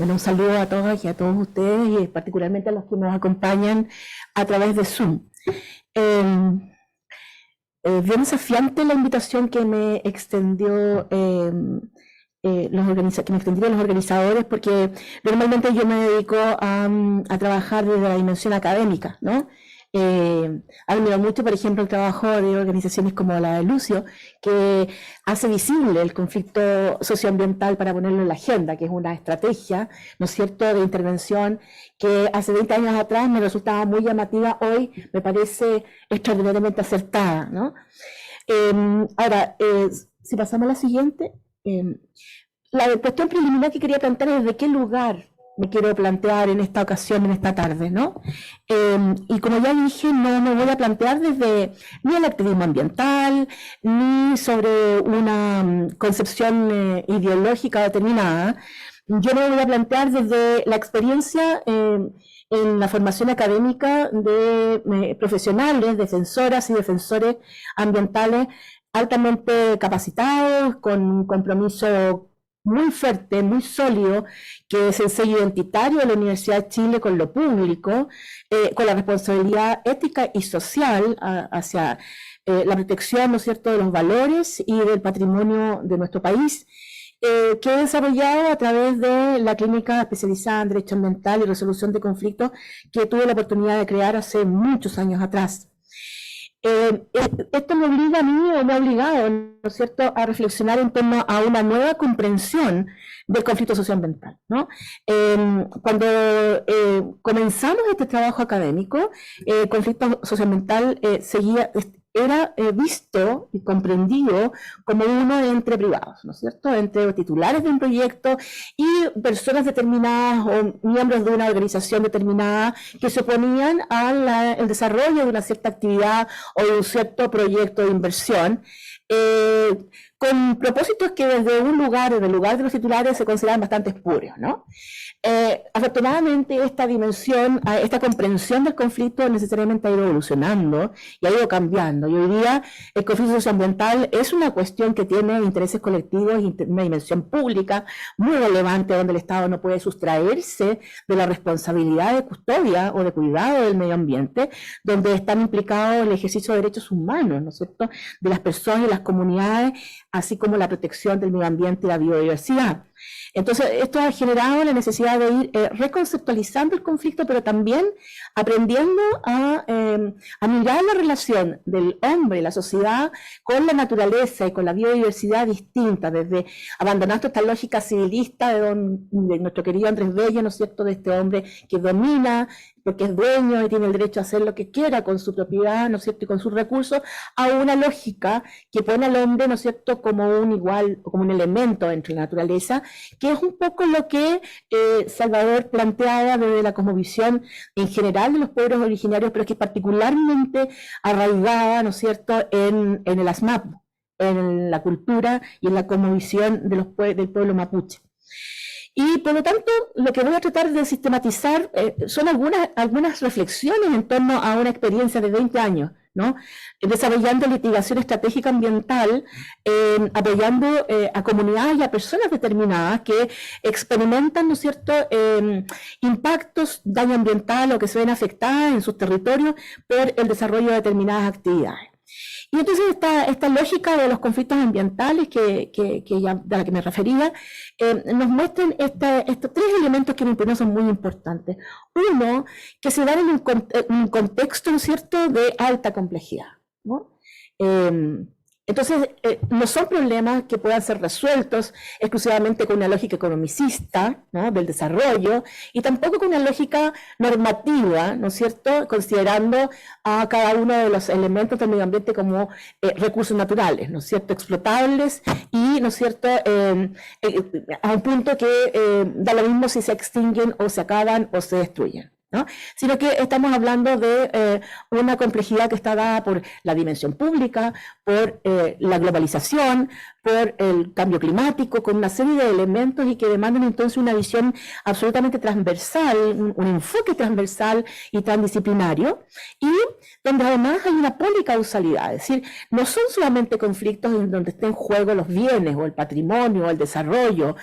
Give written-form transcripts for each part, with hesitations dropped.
Bueno, un saludo a todas y a todos ustedes y particularmente a los que nos acompañan a través de Zoom. Bien desafiante la invitación que me extendió que me extendieron los organizadores, porque normalmente yo me dedico a trabajar desde la dimensión académica, ¿no? Admiro mucho, por ejemplo, el trabajo de organizaciones como la de Lucio, que hace visible el conflicto socioambiental para ponerlo en la agenda, que es una estrategia, ¿no es cierto?, de intervención que hace 20 años atrás me resultaba muy llamativa, hoy me parece extraordinariamente acertada, ¿no? Ahora, si pasamos a la siguiente, la cuestión preliminar que quería plantear es de qué lugar me quiero plantear en esta ocasión, en esta tarde, ¿no? Y como ya dije, no me voy a plantear desde ni el activismo ambiental, ni sobre una concepción ideológica determinada. Yo me voy a plantear desde la experiencia en la formación académica de profesionales, defensoras y defensores ambientales altamente capacitados, con un compromiso muy fuerte, muy sólido, que es el sello identitario de la Universidad de Chile con lo público, con la responsabilidad ética y social hacia la protección, ¿no es cierto?, de los valores y del patrimonio de nuestro país, que he desarrollado a través de la clínica especializada en Derecho Ambiental y Resolución de Conflictos que tuve la oportunidad de crear hace muchos años atrás. Esto me obliga a mí, o me ha obligado, ¿no es cierto?, a reflexionar en torno a una nueva comprensión del conflicto socioambiental, ¿no? Cuando comenzamos este trabajo académico, el conflicto socioambiental era visto y comprendido como uno entre privados, ¿no es cierto?, entre titulares de un proyecto y personas determinadas o miembros de una organización determinada que se oponían al desarrollo de una cierta actividad o de un cierto proyecto de inversión, con propósitos que desde el lugar de los titulares se consideran bastante espurios, ¿no? Afortunadamente esta dimensión, esta comprensión del conflicto necesariamente ha ido evolucionando y ha ido cambiando. Y hoy día el conflicto socioambiental es una cuestión que tiene intereses colectivos y una dimensión pública muy relevante, donde el Estado no puede sustraerse de la responsabilidad de custodia o de cuidado del medio ambiente, donde están implicados el ejercicio de derechos humanos, ¿no es cierto?, de las personas y las comunidades, así como la protección del medio ambiente y la biodiversidad. Entonces, esto ha generado la necesidad de ir reconceptualizando el conflicto, pero también aprendiendo a mirar la relación del hombre y la sociedad con la naturaleza y con la biodiversidad distinta, desde abandonando esta lógica civilista de nuestro querido Andrés Bello, ¿no es cierto?, de este hombre que domina, porque es dueño y tiene el derecho a hacer lo que quiera con su propiedad, ¿no es cierto?, y con sus recursos, a una lógica que pone al hombre, ¿no es cierto?, como un igual, como un elemento entre la naturaleza, que es un poco lo que Salvador planteaba desde la cosmovisión en general de los pueblos originarios, pero que es particularmente arraigada, ¿no es cierto?, en el ASMAP, en la cultura y en la cosmovisión del pueblo mapuche. Y por lo tanto, lo que voy a tratar de sistematizar son algunas reflexiones en torno a una experiencia de 20 años, ¿no?, desarrollando litigación estratégica ambiental, apoyando a comunidades y a personas determinadas que experimentan, ¿no es cierto?, impactos, daño ambiental o que se ven afectadas en sus territorios por el desarrollo de determinadas actividades. Y entonces esta lógica de los conflictos ambientales de la que me refería, nos muestran estos tres elementos que me son muy importantes. Uno, que se dan en un contexto, ¿no es cierto?, de alta complejidad, ¿no? Entonces, no son problemas que puedan ser resueltos exclusivamente con una lógica economicista, ¿no?, del desarrollo, y tampoco con una lógica normativa, ¿no es cierto?, considerando a cada uno de los elementos del medio ambiente como recursos naturales, ¿no es cierto?, explotables y, ¿no es cierto?, a un punto que da lo mismo si se extinguen o se acaban o se destruyen. ¿no? Sino que estamos hablando de una complejidad que está dada por la dimensión pública, por la globalización, por el cambio climático, con una serie de elementos y que demandan entonces una visión absolutamente transversal, un enfoque transversal y transdisciplinario, y donde además hay una policausalidad, es decir, no son solamente conflictos en donde estén en juego los bienes o el patrimonio o el desarrollo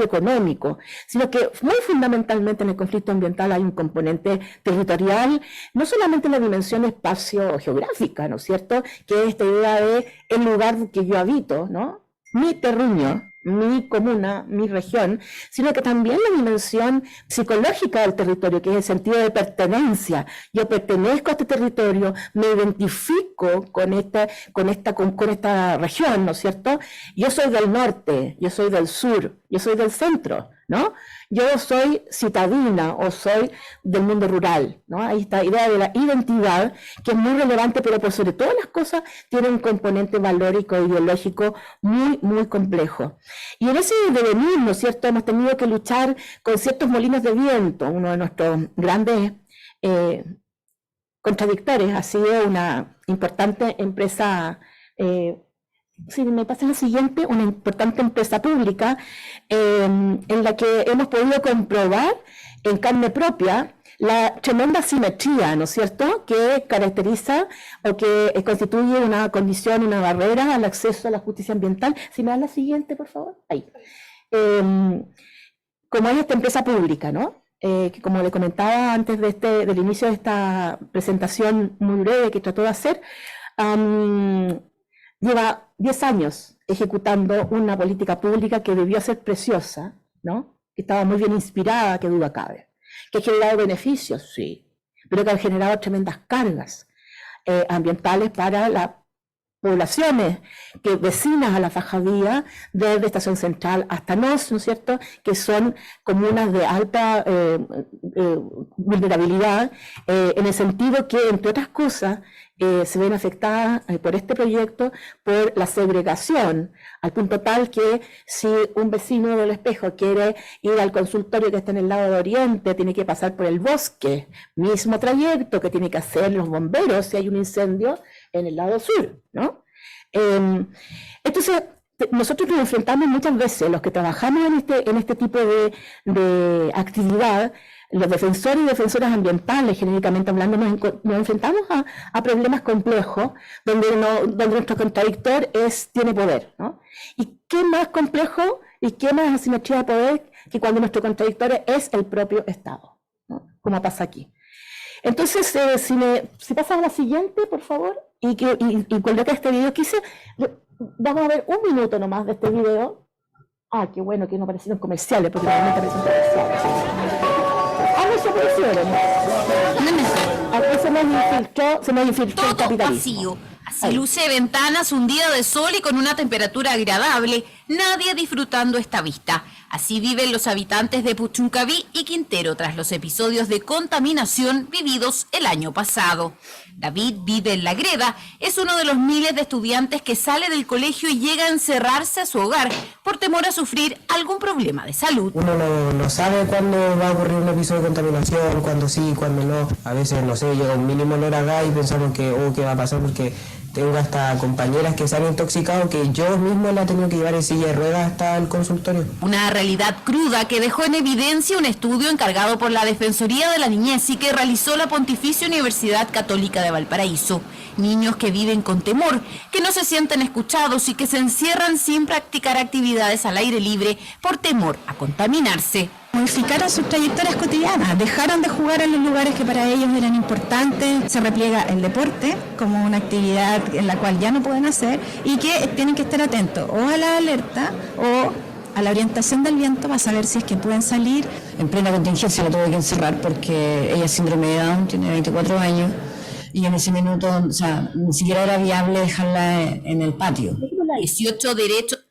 económico, sino que muy fundamentalmente en el conflicto ambiental hay un componente territorial, no solamente en la dimensión espacio-geográfica, ¿no es cierto?, que es esta idea de el lugar que yo habito, ¿no?, mi terruño, mi comuna, mi región, sino que también la dimensión psicológica del territorio, que es el sentido de pertenencia. Yo pertenezco a este territorio, me identifico con esta región, ¿no es cierto? Yo soy del norte, yo soy del sur, yo soy del centro, ¿no? Yo soy citadina o soy del mundo rural, ¿no? Ahí está la idea de la identidad, que es muy relevante, pero por sobre todas las cosas tiene un componente valórico e ideológico muy, muy complejo. Y en ese devenir, ¿no es cierto?, hemos tenido que luchar con ciertos molinos de viento. Uno de nuestros grandes contradictores ha sido una importante empresa, si me pasa la siguiente, una importante empresa pública en la que hemos podido comprobar en carne propia la tremenda simetría, ¿no es cierto?, que caracteriza o que constituye una condición, una barrera al acceso a la justicia ambiental. Si me da la siguiente, por favor. Ahí. Como hay esta empresa pública, ¿no?, que como le comentaba antes del inicio de esta presentación muy breve que trató de hacer, lleva 10 años ejecutando una política pública que debió ser preciosa, ¿no?, que estaba muy bien inspirada, que duda cabe, que ha generado beneficios, sí, pero que ha generado tremendas cargas ambientales para las poblaciones que vecinas a la Fajadía, desde Estación Central hasta Nos, ¿no es cierto?, que son comunas de alta vulnerabilidad, en el sentido que, entre otras cosas, se ven afectadas por este proyecto por la segregación, al punto tal que si un vecino del Espejo quiere ir al consultorio que está en el lado de Oriente, tiene que pasar por el bosque, mismo trayecto que tiene que hacer los bomberos si hay un incendio en el lado sur, ¿no? Entonces, nosotros nos enfrentamos muchas veces, los que trabajamos en este tipo de actividad, los defensores y defensoras ambientales, genéricamente hablando, nos enfrentamos a problemas complejos donde nuestro contradictor tiene poder, ¿no? ¿Y qué más complejo y qué más asimetría de poder que cuando nuestro contradictor es el propio Estado, ¿no?, como pasa aquí? Entonces, si pasas a la siguiente, por favor, y coloca este video que hice, vamos a ver un minuto nomás de este video. Ah, qué bueno que no parecieron comerciales, porque realmente parecen comerciales. Ah, no se aparecieron. Aquí se nos infiltró el capitalismo. Vacío. Así luce Ventanas un día de sol y con una temperatura agradable, nadie disfrutando esta vista. Así viven los habitantes de Puchuncaví y Quintero tras los episodios de contaminación vividos el año pasado. David vive en La Greda, es uno de los miles de estudiantes que sale del colegio y llega a encerrarse a su hogar por temor a sufrir algún problema de salud. Uno no sabe cuándo va a ocurrir un episodio de contaminación, cuándo sí, cuándo no. A veces, no sé, llega un mínimo olor a gas y pensamos que, ¿qué va a pasar? Porque tengo hasta compañeras que se han intoxicado que yo mismo la he tenido que llevar en silla de ruedas hasta el consultorio. Una realidad cruda que dejó en evidencia un estudio encargado por la Defensoría de la Niñez y que realizó la Pontificia Universidad Católica de Valparaíso. Niños que viven con temor, que no se sienten escuchados y que se encierran sin practicar actividades al aire libre por temor a contaminarse. Modificaron sus trayectorias cotidianas, dejaron de jugar en los lugares que para ellos eran importantes, se repliega el deporte como una actividad en la cual ya no pueden hacer y que tienen que estar atentos o a la alerta o a la orientación del viento para saber si es que pueden salir. En plena contingencia la tuve que encerrar porque ella es síndrome de Down, tiene 24 años y en ese minuto, o sea, ni siquiera era viable dejarla en el patio. 18 derechos.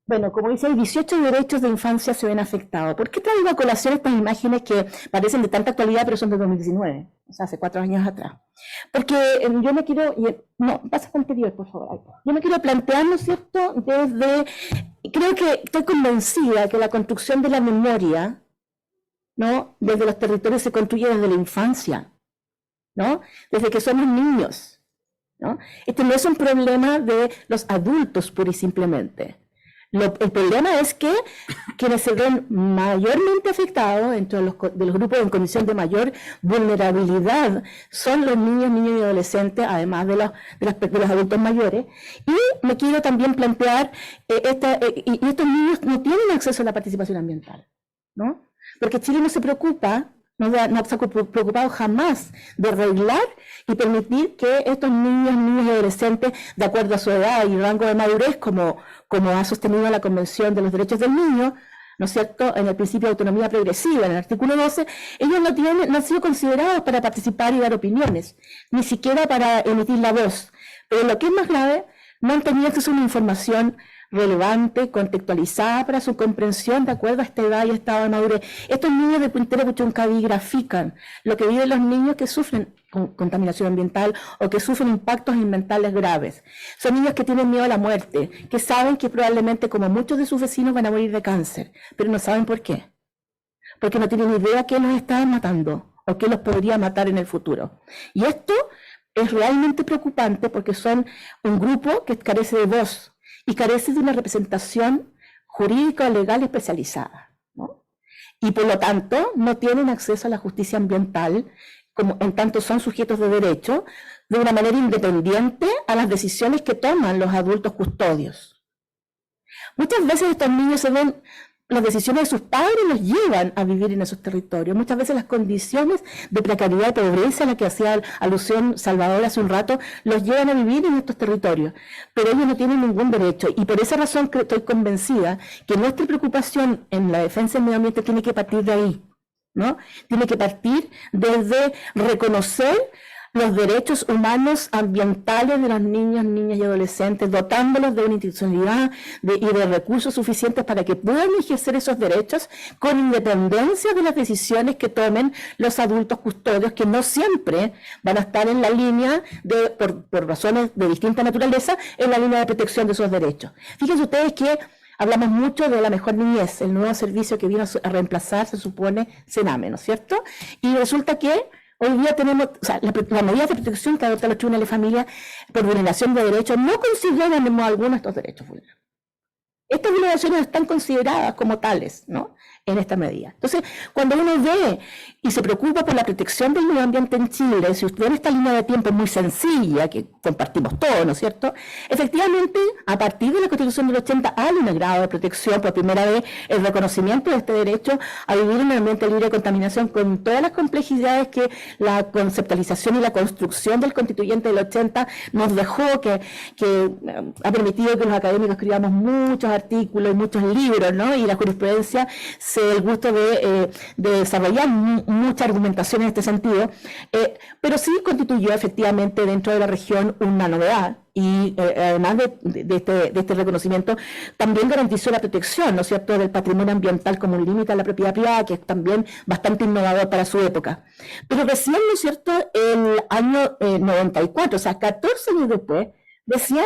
Bueno, como dice, 18 derechos de infancia se ven afectados. ¿Por qué traigo a colación estas imágenes que parecen de tanta actualidad, pero son de 2019? O sea, hace 4 años atrás. Porque yo me quiero... No, pasa al anterior, por favor. Yo me quiero plantear, ¿no es cierto?, creo que estoy convencida que la construcción de la memoria ¿no? Desde los territorios se construye desde la infancia, ¿no? Desde que somos niños, ¿no? Este no es un problema de los adultos pura y simplemente. El problema es que quienes se ven mayormente afectados dentro de los grupos en condición de mayor vulnerabilidad son los niños, niñas y adolescentes, además de los adultos mayores. Y me quiero también plantear, y estos niños no tienen acceso a la participación ambiental, ¿no? Porque Chile no se preocupa, no se ha preocupado jamás de arreglar y permitir que estos niños, niñas y adolescentes, de acuerdo a su edad y rango de madurez, como ha sostenido la Convención de los Derechos del Niño, ¿no es cierto?, en el principio de autonomía progresiva, en el artículo 12, ellos no han sido considerados para participar y dar opiniones, ni siquiera para emitir la voz. Pero lo que es más grave, no han tenido acceso a una información relevante, contextualizada para su comprensión de acuerdo a esta edad y estado de madurez. Estos niños de Quintero Puchuncaví grafican lo que viven los niños que sufren contaminación ambiental o que sufren impactos ambientales graves. Son niños que tienen miedo a la muerte, que saben que probablemente, como muchos de sus vecinos, van a morir de cáncer, pero no saben por qué. Porque no tienen idea qué los está matando o qué los podría matar en el futuro. Y esto es realmente preocupante porque son un grupo que carece de voz y carece de una representación jurídica o legal especializada, ¿no? Y por lo tanto no tienen acceso a la justicia ambiental, como en tanto son sujetos de derecho, de una manera independiente a las decisiones que toman los adultos custodios. Muchas veces estos niños se ven, las decisiones de sus padres los llevan a vivir en esos territorios. Muchas veces las condiciones de precariedad y pobreza a la que hacía alusión Salvador hace un rato, los llevan a vivir en estos territorios. Pero ellos no tienen ningún derecho. Y por esa razón estoy convencida que nuestra preocupación en la defensa del medio ambiente tiene que partir de ahí, ¿no? Tiene que partir desde reconocer los derechos humanos ambientales de los niños, niñas y adolescentes, dotándolos de una institucionalidad y de recursos suficientes para que puedan ejercer esos derechos con independencia de las decisiones que tomen los adultos custodios, que no siempre van a estar en la línea, por razones de distinta naturaleza, en la línea de protección de esos derechos. Fíjense ustedes que hablamos mucho de la mejor niñez, el nuevo servicio que vino a reemplazar, se supone, Sename, ¿no es cierto? Y resulta que hoy día tenemos, o sea, las medidas de protección que adoptan los tribunales de familia por vulneración de derechos no consideran en modo alguno estos derechos vulnerables. Estas vulneraciones están consideradas como tales, ¿no?, en esta medida. Entonces, cuando uno ve y se preocupa por la protección del medio ambiente en Chile, si usted ve esta línea de tiempo muy sencilla, que compartimos todos, ¿no es cierto?, efectivamente, a partir de la Constitución del 80 hay un grado de protección, por primera vez, el reconocimiento de este derecho a vivir en un ambiente libre de contaminación, con todas las complejidades que la conceptualización y la construcción del constituyente del 80 nos dejó, que ha permitido que los académicos escribamos muchos artículos y muchos libros, ¿no?, y la jurisprudencia se dé el gusto de desarrollar mucha argumentación en este sentido, pero sí constituyó efectivamente dentro de la región una novedad. Y además de este reconocimiento, también garantizó la protección, ¿no es cierto?, del patrimonio ambiental como un límite a la propiedad privada, que es también bastante innovador para su época. Pero recién, ¿no es cierto?, el año 94, o sea, 14 años después, recién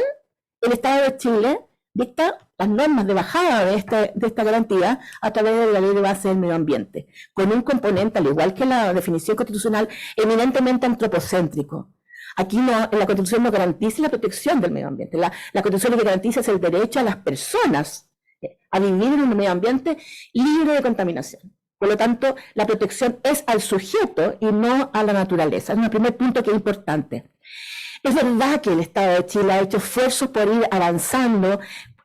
el Estado de Chile dicta las normas de bajada de esta garantía a través de la Ley de Base del Medio Ambiente, con un componente, al igual que la definición constitucional, eminentemente antropocéntrico. Aquí la Constitución no garantiza la protección del medio ambiente. La Constitución lo que garantiza es el derecho a las personas a vivir en un medio ambiente libre de contaminación. Por lo tanto, la protección es al sujeto y no a la naturaleza. Es un primer punto que es importante. Es verdad que el Estado de Chile ha hecho esfuerzos por ir avanzando,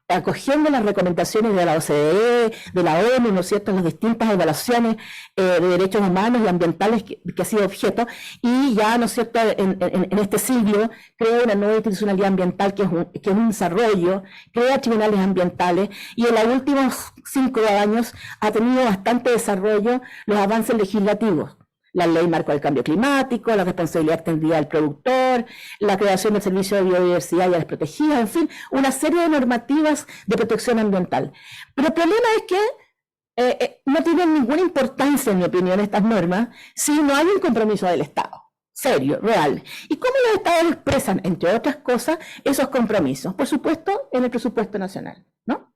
acogiendo las recomendaciones de la OCDE, de la ONU, ¿no es cierto?, en las distintas evaluaciones de derechos humanos y ambientales que ha sido objeto, y ya, ¿no es cierto?, en este siglo crea una nueva institucionalidad ambiental que es un desarrollo, crea tribunales ambientales, y en los últimos 5 años ha tenido bastante desarrollo los avances legislativos. La ley marco del cambio climático, la responsabilidad extendida del productor, la creación del servicio de biodiversidad y áreas protegidas, en fin, una serie de normativas de protección ambiental. Pero el problema es que no tienen ninguna importancia, en mi opinión, estas normas, si no hay un compromiso del Estado, serio, real. ¿Y cómo los Estados expresan, entre otras cosas, esos compromisos? Por supuesto, en el presupuesto nacional, ¿no?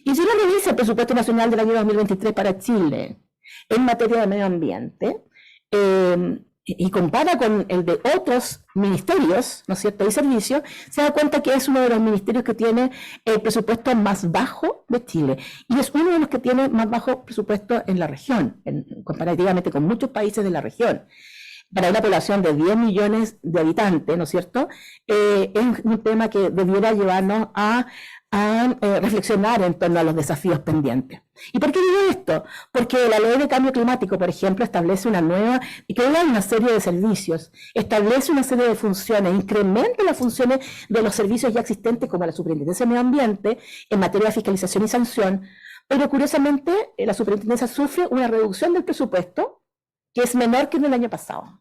Y si uno revisa el presupuesto nacional del año 2023 para Chile, en materia de medio ambiente, y compara con el de otros ministerios, ¿no es cierto?, y servicios, se da cuenta que es uno de los ministerios que tiene el presupuesto más bajo de Chile, y es uno de los que tiene más bajo presupuesto en la región, comparativamente con muchos países de la región. Para una población de 10 millones de habitantes, ¿no es cierto?, es un tema que debiera llevarnos a reflexionar en torno a los desafíos pendientes. ¿Y por qué digo esto? Porque la Ley de Cambio Climático, por ejemplo, establece una nueva, y crea una serie de servicios, establece una serie de funciones, incrementa las funciones de los servicios ya existentes como la Superintendencia de Medio Ambiente en materia de fiscalización y sanción, pero curiosamente la Superintendencia sufre una reducción del presupuesto que es menor que en el año pasado.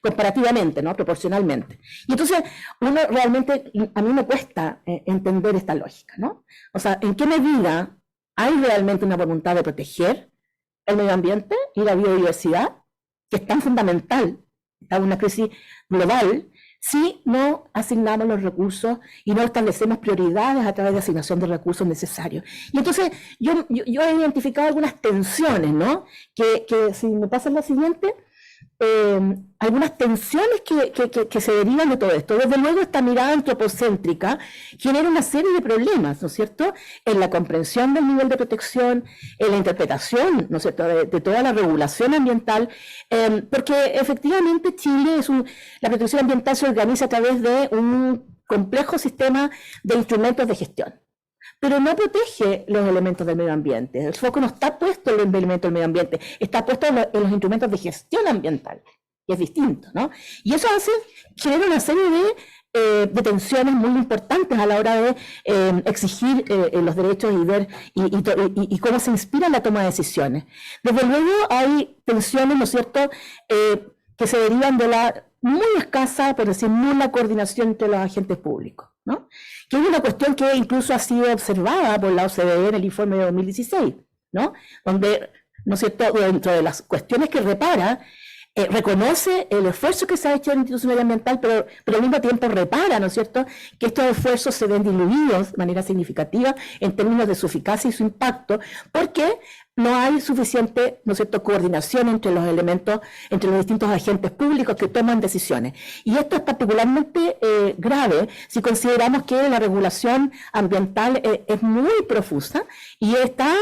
Comparativamente, ¿no?, proporcionalmente. Y entonces, uno realmente, a mí me cuesta entender esta lógica, ¿no? O sea, ¿en qué medida hay realmente una voluntad de proteger el medio ambiente y la biodiversidad, que es tan fundamental a una crisis global, si no asignamos los recursos y no establecemos prioridades a través de asignación de recursos necesarios? Y entonces, yo he identificado algunas tensiones, ¿no?, que si me pasan la siguiente, algunas tensiones que se derivan de todo esto. Desde luego, esta mirada antropocéntrica genera una serie de problemas, ¿no es cierto?, en la comprensión del nivel de protección, en la interpretación, ¿no es cierto?, de toda la regulación ambiental, porque efectivamente Chile la protección ambiental se organiza a través de un complejo sistema de instrumentos de gestión, pero no protege los elementos del medio ambiente. El foco no está puesto en los elementos del medio ambiente, está puesto en los instrumentos de gestión ambiental, que es distinto, ¿no? Y eso genera una serie de tensiones muy importantes a la hora de exigir los derechos y ver y cómo se inspira en la toma de decisiones. Desde luego hay tensiones, ¿no es cierto?, que se derivan de la muy escasa, por decir, nula coordinación entre los agentes públicos, ¿no?, que es una cuestión que incluso ha sido observada por la OCDE en el informe de 2016, ¿no?, donde, ¿no es cierto?, dentro de las cuestiones que repara, reconoce el esfuerzo que se ha hecho en el Instituto Medioambiental, pero al mismo tiempo repara, ¿no es cierto?, que estos esfuerzos se ven diluidos de manera significativa en términos de su eficacia y su impacto, porque no hay suficiente, ¿no es cierto?, coordinación entre los elementos, entre los distintos agentes públicos que toman decisiones. Y esto es particularmente grave si consideramos que la regulación ambiental es muy profusa y está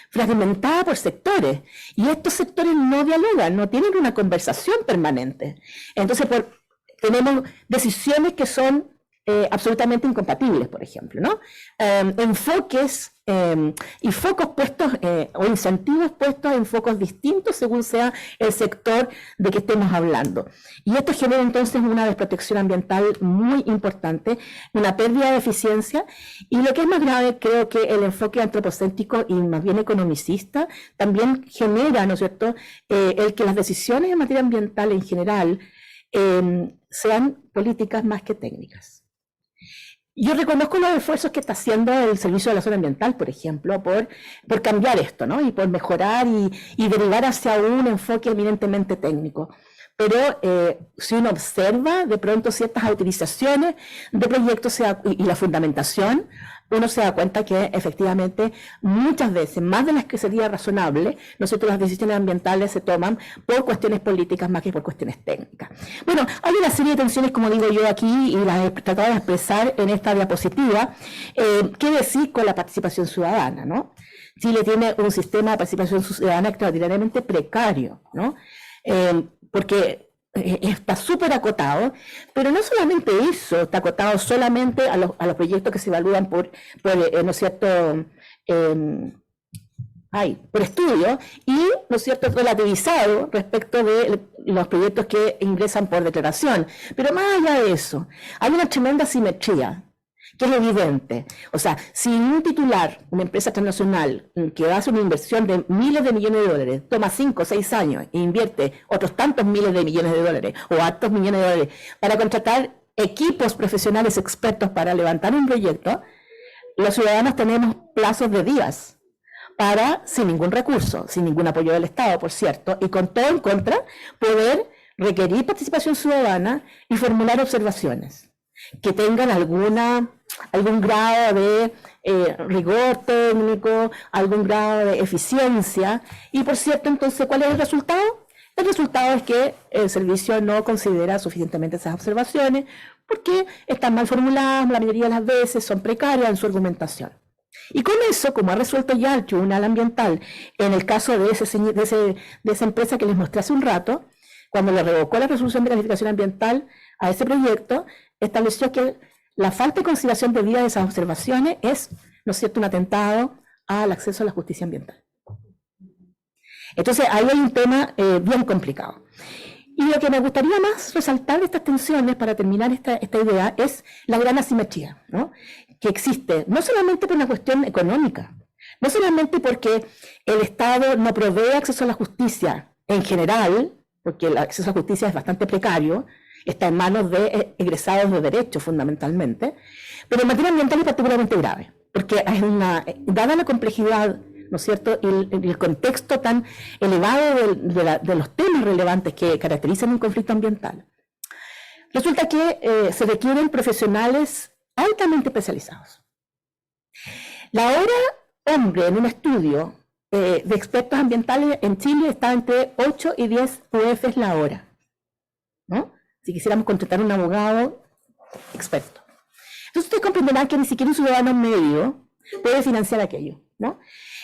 fragmentada por sectores. Y estos sectores no dialogan, no tienen una conversación permanente. Entonces, tenemos decisiones que son absolutamente incompatibles, por ejemplo, ¿no? Enfoques y focos puestos o incentivos puestos en focos distintos según sea el sector de que estemos hablando. Y esto genera entonces una desprotección ambiental muy importante, una pérdida de eficiencia, y lo que es más grave, creo que el enfoque antropocéntrico y más bien economicista también genera, ¿no es cierto?, el que las decisiones en materia ambiental en general sean políticas más que técnicas. Yo reconozco los esfuerzos que está haciendo el Servicio de la Zona Ambiental, por ejemplo, por cambiar esto, ¿no?, y por mejorar y derivar hacia un enfoque eminentemente técnico. Pero si uno observa de pronto ciertas utilizaciones de proyectos y la fundamentación, uno se da cuenta que efectivamente muchas veces, más de las que sería razonable, nosotros las decisiones ambientales se toman por cuestiones políticas más que por cuestiones técnicas. Bueno, hay una serie de tensiones, como digo yo aquí, y las he tratado de expresar en esta diapositiva. ¿Qué decir con la participación ciudadana, ¿no? Chile tiene un sistema de participación ciudadana extraordinariamente precario, ¿no? Porque está súper acotado, pero no solamente eso, está acotado solamente a los proyectos que se evalúan por ¿no es cierto?, por estudio, y, ¿no es cierto?, relativizado respecto de los proyectos que ingresan por declaración. Pero más allá de eso, hay una tremenda asimetría, que es evidente. O sea, si un titular, una empresa transnacional que hace una inversión de miles de millones de dólares, toma 5 o 6 años e invierte otros tantos miles de millones de dólares o hartos millones de dólares para contratar equipos profesionales expertos para levantar un proyecto, los ciudadanos tenemos plazos de días para, sin ningún recurso, sin ningún apoyo del Estado, por cierto, y con todo en contra, poder requerir participación ciudadana y formular observaciones que tengan alguna algún grado de rigor técnico, algún grado de eficiencia. Y por cierto, entonces, ¿cuál es el resultado? El resultado es que el servicio no considera suficientemente esas observaciones porque están mal formuladas, la mayoría de las veces son precarias en su argumentación. Y con eso, como ha resuelto ya el Tribunal Ambiental en el caso de esa empresa que les mostré hace un rato, cuando le revocó la resolución de calificación ambiental a ese proyecto, estableció que la falta de consideración debida de esas observaciones es, ¿no es cierto?, un atentado al acceso a la justicia ambiental. Entonces, ahí hay un tema bien complicado. Y lo que me gustaría más resaltar de estas tensiones, para terminar esta idea, es la gran asimetría, ¿no?, que existe, no solamente por una cuestión económica, no solamente porque el Estado no provee acceso a la justicia en general, porque el acceso a la justicia es bastante precario, está en manos de egresados de derecho fundamentalmente, pero en materia ambiental es particularmente grave, porque dada la complejidad, ¿no es cierto?, y el contexto tan elevado de los temas relevantes que caracterizan un conflicto ambiental, resulta que se requieren profesionales altamente especializados. La hora hombre en un estudio de expertos ambientales en Chile está entre 8 y 10 UFs la hora, ¿no?, si quisiéramos contratar un abogado experto. Entonces ustedes comprenderán que ni siquiera un ciudadano medio puede financiar aquello, ¿no?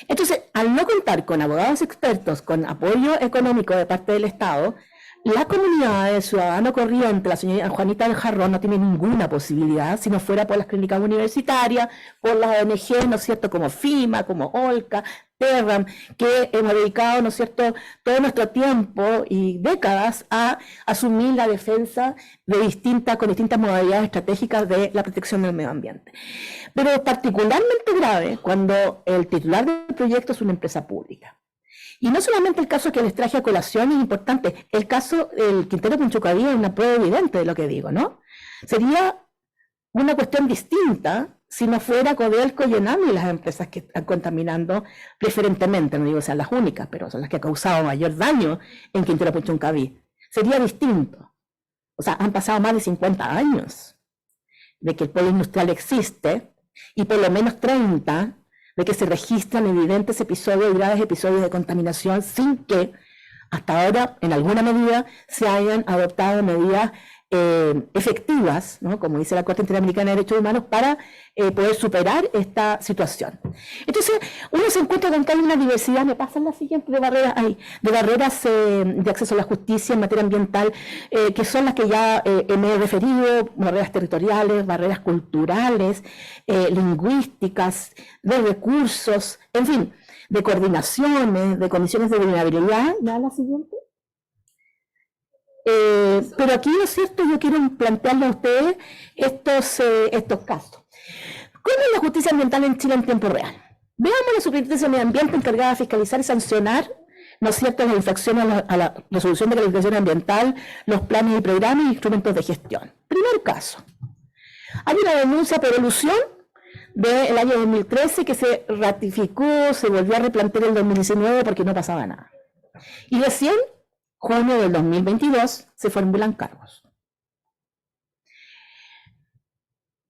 Entonces, al no contar con abogados expertos, con apoyo económico de parte del Estado, la comunidad del ciudadano corriente, la señora Juanita del Jarrón, no tiene ninguna posibilidad, si no fuera por las clínicas universitarias, por las ONG, ¿no es cierto?, como FIMA, como OLCA, Terram, que hemos dedicado, ¿no es cierto?, todo nuestro tiempo y décadas a asumir la defensa con distintas modalidades estratégicas de la protección del medio ambiente. Pero particularmente grave cuando el titular del proyecto es una empresa pública. Y no solamente el caso que les traje a colación es importante, el caso del Quintero Punchucaví es una prueba evidente de lo que digo, ¿no? Sería una cuestión distinta si no fuera Codelco y Enami las empresas que están contaminando preferentemente, no digo que sean las únicas, pero son las que han causado mayor daño en Quintero Punchucaví. Sería distinto. O sea, han pasado más de 50 años de que el polo industrial existe y por lo menos 30 de que se registran evidentes episodios, graves episodios de contaminación, sin que hasta ahora, en alguna medida, se hayan adoptado medidas efectivas, ¿no?, como dice la Corte Interamericana de Derechos Humanos, para poder superar esta situación. Entonces, uno se encuentra con que hay una diversidad, me pasan la siguiente, de barreras de acceso a la justicia en materia ambiental, que son las que ya me he referido, barreras territoriales, barreras culturales, lingüísticas, de recursos, en fin, de coordinaciones, de condiciones de vulnerabilidad. ¿Ya la siguiente? Pero aquí, ¿no es cierto?, yo quiero plantearle a ustedes estos casos. ¿Cómo es la justicia ambiental en Chile en tiempo real? Veamos la Superintendencia de Medio Ambiente encargada de fiscalizar y sancionar, ¿no es cierto?, las infracciones a la resolución de calificación ambiental, los planes y programas y instrumentos de gestión. Primer caso. Hay una denuncia por elusión del año 2013 que se ratificó, se volvió a replantear en el 2019 porque no pasaba nada. Y recién, junio del 2022, se formulan cargos.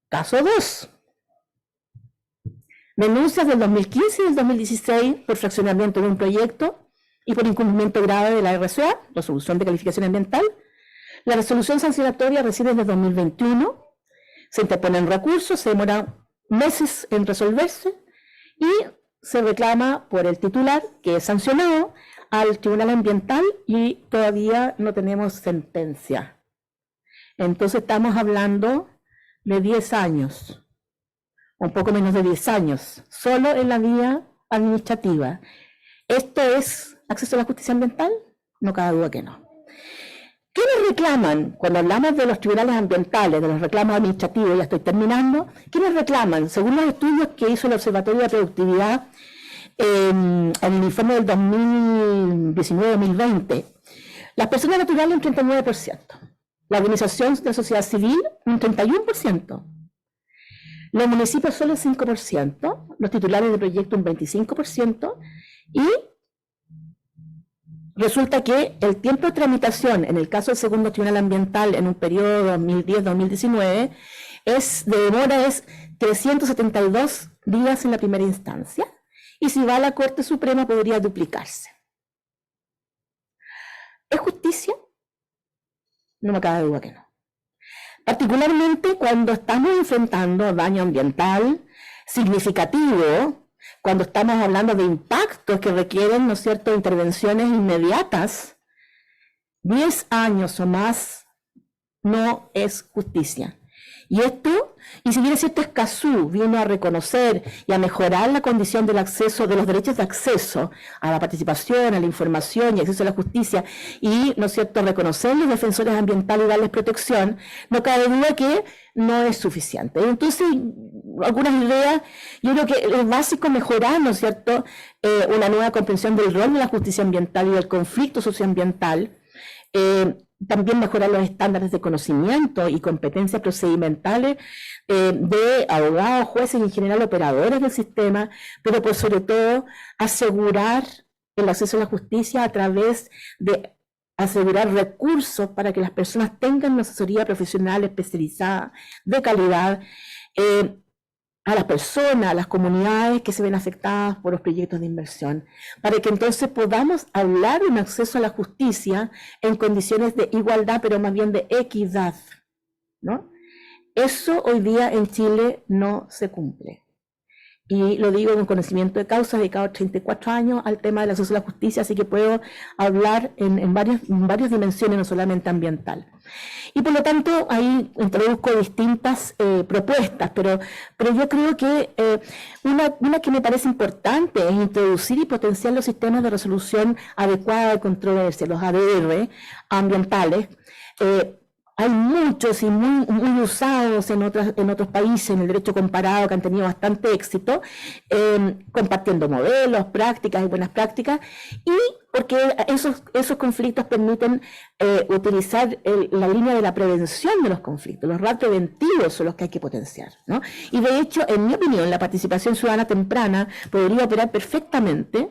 Caso 2. Denuncias del 2015 y del 2016 por fraccionamiento de un proyecto y por incumplimiento grave de la RCA, resolución de calificación ambiental. La resolución sancionatoria recibe desde 2021, se interponen recursos, se demora meses en resolverse y se reclama por el titular, que es sancionado, al Tribunal Ambiental y todavía no tenemos sentencia. Entonces estamos hablando de 10 años, un poco menos de 10 años, solo en la vía administrativa. ¿Esto es acceso a la justicia ambiental? No cabe duda que no. ¿Quiénes reclaman, cuando hablamos de los tribunales ambientales, de los reclamos administrativos, ya estoy terminando, quiénes reclaman? Según los estudios que hizo el Observatorio de Productividad en el informe del 2019-2020, las personas naturales un 39%, la organización de sociedad civil un 31%, los municipios solo un 5%, los titulares de proyecto un 25%, y resulta que el tiempo de tramitación en el caso del segundo tribunal ambiental en un periodo 2010-2019 de demora es 372 días en la primera instancia, y si va a la Corte Suprema podría duplicarse. ¿Es justicia? No me cabe duda que no. Particularmente cuando estamos enfrentando daño ambiental significativo, cuando estamos hablando de impactos que requieren, ¿no es cierto?, intervenciones inmediatas, 10 años o más no es justicia. Y esto, y si bien es cierto, Escazú vino a reconocer y a mejorar la condición del acceso, de los derechos de acceso a la participación, a la información y acceso a la justicia, y, ¿no es cierto?, reconocer los defensores ambientales y darles protección, no cabe duda que no es suficiente. Entonces, algunas ideas, yo creo que es básico mejorar, ¿no es cierto?, una nueva comprensión del rol de la justicia ambiental y del conflicto socioambiental, también mejorar los estándares de conocimiento y competencias procedimentales de abogados, jueces y en general operadores del sistema, pero por sobre todo asegurar el acceso a la justicia a través de asegurar recursos para que las personas tengan una asesoría profesional especializada, de calidad, a las personas, a las comunidades que se ven afectadas por los proyectos de inversión, para que entonces podamos hablar de un acceso a la justicia en condiciones de igualdad, pero más bien de equidad, ¿no? Eso hoy día en Chile no se cumple. Y lo digo con conocimiento de causa, dedicado 34 años al tema del acceso a la justicia, así que puedo hablar en varias dimensiones, no solamente ambiental. Y por lo tanto, ahí introduzco distintas propuestas, pero yo creo que una que me parece importante es introducir y potenciar los sistemas de resolución adecuada de controversia, los ADR ambientales. Hay muchos y muy usados en otros países, en el derecho comparado, que han tenido bastante éxito, compartiendo modelos, prácticas y buenas prácticas, y porque esos conflictos permiten utilizar la línea de la prevención de los conflictos. Los RAD preventivos son los que hay que potenciar, ¿no? Y de hecho, en mi opinión, la participación ciudadana temprana podría operar perfectamente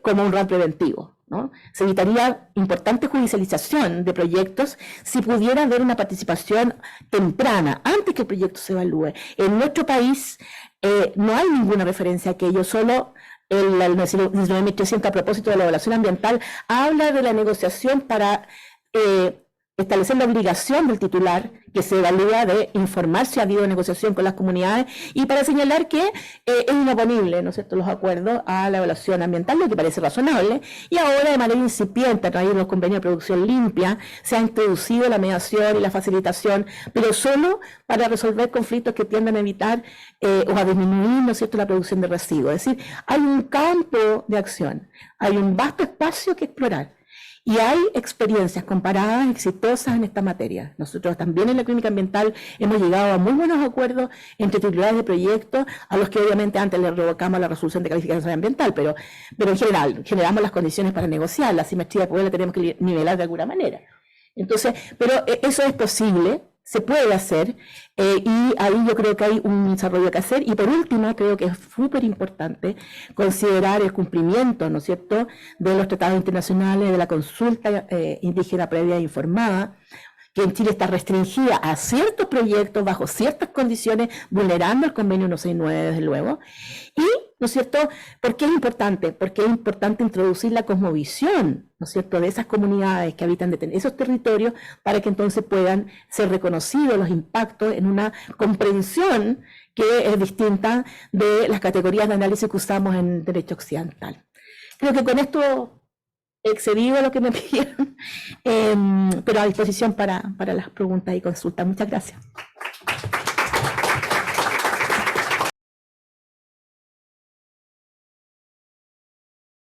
como un RAD preventivo, ¿no? Se evitaría importante judicialización de proyectos si pudiera haber una participación temprana, antes que el proyecto se evalúe. En nuestro país no hay ninguna referencia a aquello, solo el 19.300 a propósito de la evaluación ambiental habla de la negociación para establecer la obligación del titular que se evalúa de informar si ha habido negociación con las comunidades y para señalar que es inoponible, ¿no es cierto?, los acuerdos a la evaluación ambiental, lo que parece razonable, y ahora de manera incipiente a través de los convenios de producción limpia se ha introducido la mediación y la facilitación, pero solo para resolver conflictos que tienden a evitar o a disminuir, ¿no es cierto?, la producción de residuos. Es decir, hay un campo de acción, hay un vasto espacio que explorar. Y hay experiencias comparadas exitosas en esta materia. Nosotros también en la clínica ambiental hemos llegado a muy buenos acuerdos entre titulares de proyectos, a los que obviamente antes les revocamos la resolución de calificación ambiental, pero en general generamos las condiciones para negociar, la simetría de poder la tenemos que nivelar de alguna manera. Entonces, pero eso es posible, se puede hacer, y ahí yo creo que hay un desarrollo que hacer. Y por último, creo que es súper importante considerar el cumplimiento, ¿no es cierto?, de los tratados internacionales, de la consulta indígena previa e informada, que en Chile está restringida a ciertos proyectos bajo ciertas condiciones, vulnerando el convenio 169, desde luego. Y, ¿no es cierto?, ¿por qué es importante? Porque es importante introducir la cosmovisión, ¿no es cierto?, de esas comunidades que habitan esos territorios para que entonces puedan ser reconocidos los impactos en una comprensión que es distinta de las categorías de análisis que usamos en derecho occidental. Creo que con esto he excedido lo que me pidieron, pero a disposición para las preguntas y consultas. Muchas gracias.